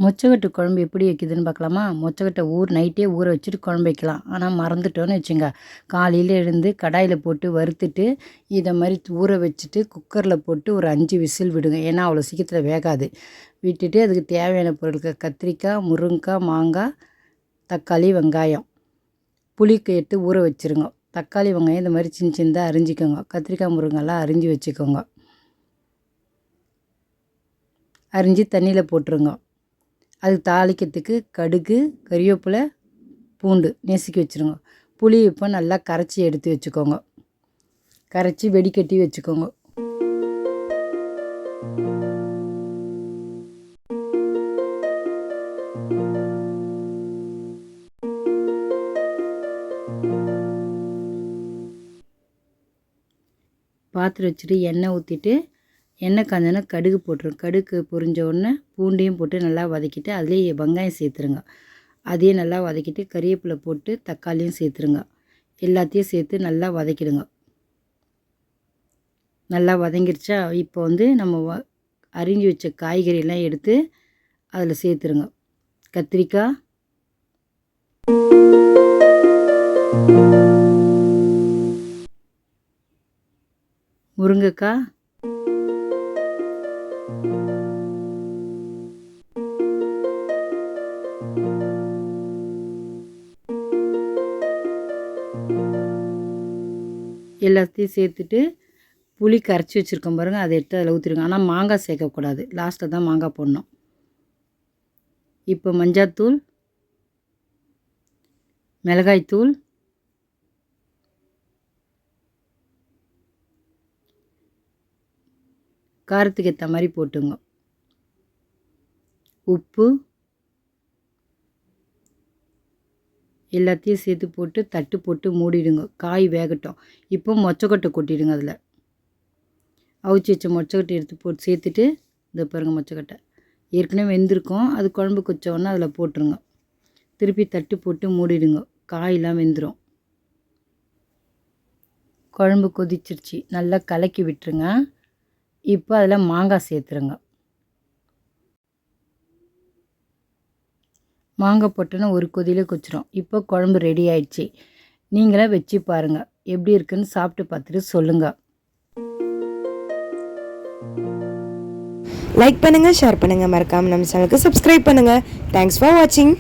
மொச்சக்கொட்டை குழம்பு எப்படி வைக்குதுன்னு பார்க்கலாமா? மொச்சக்கொட்டை நைட்டே ஊற வச்சுட்டு குழம்பு வைக்கலாம். ஆனால் மறந்துட்டோன்னு வச்சுங்க, காலையில் எழுந்து கடாயில் போட்டு வறுத்துட்டு இதை மாதிரி ஊற வச்சுட்டு குக்கரில் போட்டு ஒரு 5 விசில் விடுங்க. ஏன்னா அவ்வளோ சீக்கிரத்தில் வேகாது. விட்டுட்டு அதுக்கு தேவையான பொருட்கள் கத்திரிக்காய், முருங்கைக்காய், மாங்காய், தக்காளி, வெங்காயம், புளிக்கு எடுத்து ஊற வச்சுருங்க. தக்காளி, வெங்காயம் இந்த மாதிரி சின்ன சின்னதாக அரிஞ்சிக்கோங்க. கத்திரிக்காய், முருங்கைலாம் அரிஞ்சு வச்சுக்கோங்க. அரிஞ்சு தண்ணியில் போட்டுருங்க. அது தாளிக்கிறதுக்கு கடுகு, கறிவேப்பிலை, பூண்டு நசுக்கி வச்சுருங்க. புளி இப்போ நல்லா கரைச்சி எடுத்து வச்சுக்கோங்க. கரைச்சி வெடிக்கட்டி வச்சுக்கோங்க. பாத்திரம் வச்சுட்டு எண்ணெய் ஊற்றிட்டு எண்ணெய் காஞ்சோன்னா கடுகு போட்டுருங்க. கடுகு பொரிஞ்ச உடனே பூண்டையும் போட்டு நல்லா வதக்கிட்டு அதுலேயே வெங்காயம் சேர்த்துருங்க. அதையும் நல்லா வதக்கிட்டு கறிவேப்பிலை போட்டு தக்காளியும் சேர்த்துருங்க. எல்லாத்தையும் சேர்த்து நல்லா வதக்கிடுங்க. நல்லா வதங்கிடுச்சா, இப்போ நம்ம அரிஞ்சு வச்ச காய்கறியெல்லாம் எடுத்து அதில் சேர்த்துருங்க. கத்திரிக்காய், முருங்கைக்காய், எல்லாத்தையும் சேர்த்துட்டு புளி கரைச்சி வச்சுருக்கோம் பாருங்கள், அதை எடுத்து அதில் ஊற்றிடுங்க. ஆனால் மாங்காய் சேர்க்கக்கூடாது, லாஸ்ட்டில் தான் மாங்காய் போடணும். இப்போ மஞ்சாத்தூள், மிளகாய்த்தூள், காரத்துக்கு ஏற்ற மாதிரி போட்டுங்க. உப்பு எல்லாத்தையும் சேர்த்து போட்டு தட்டு போட்டு மூடிடுங்க. காய் வேகட்டும். இப்போ மொச்சக்கொட்டை கொட்டிடுங்க. அதில் அவிச்சு வச்ச மொச்சக்கொட்டை எடுத்து போட்டு சேர்த்துட்டு இந்த பாருங்கள், மொச்சக்கொட்டை ஏற்கனவே வெந்திருக்கும். அது குழம்பு கொச்சோன்னா அதில் போட்டுருங்க. திருப்பி தட்டு போட்டு மூடிடுங்க. காயெல்லாம் வெந்துடும். குழம்பு கொதிச்சிருச்சு, நல்லா கலக்கி விட்டுருங்க. இப்போ அதில் மாங்காய் சேர்த்துருங்க. மாங்காய் போட்டோன்னா ஒரு கொதியிலே கொச்சிடும். இப்போ குழம்பு ரெடி ஆயிடுச்சு. நீங்களே வச்சு பாருங்கள், எப்படி இருக்குன்னு சாப்பிட்டு பார்த்துட்டு சொல்லுங்கள். லைக் பண்ணுங்கள், ஷேர் பண்ணுங்கள், மறக்காமல் நம்ம சேனலுக்கு சப்ஸ்கிரைப் பண்ணுங்கள். தேங்க்ஸ் ஃபார் வாட்சிங்.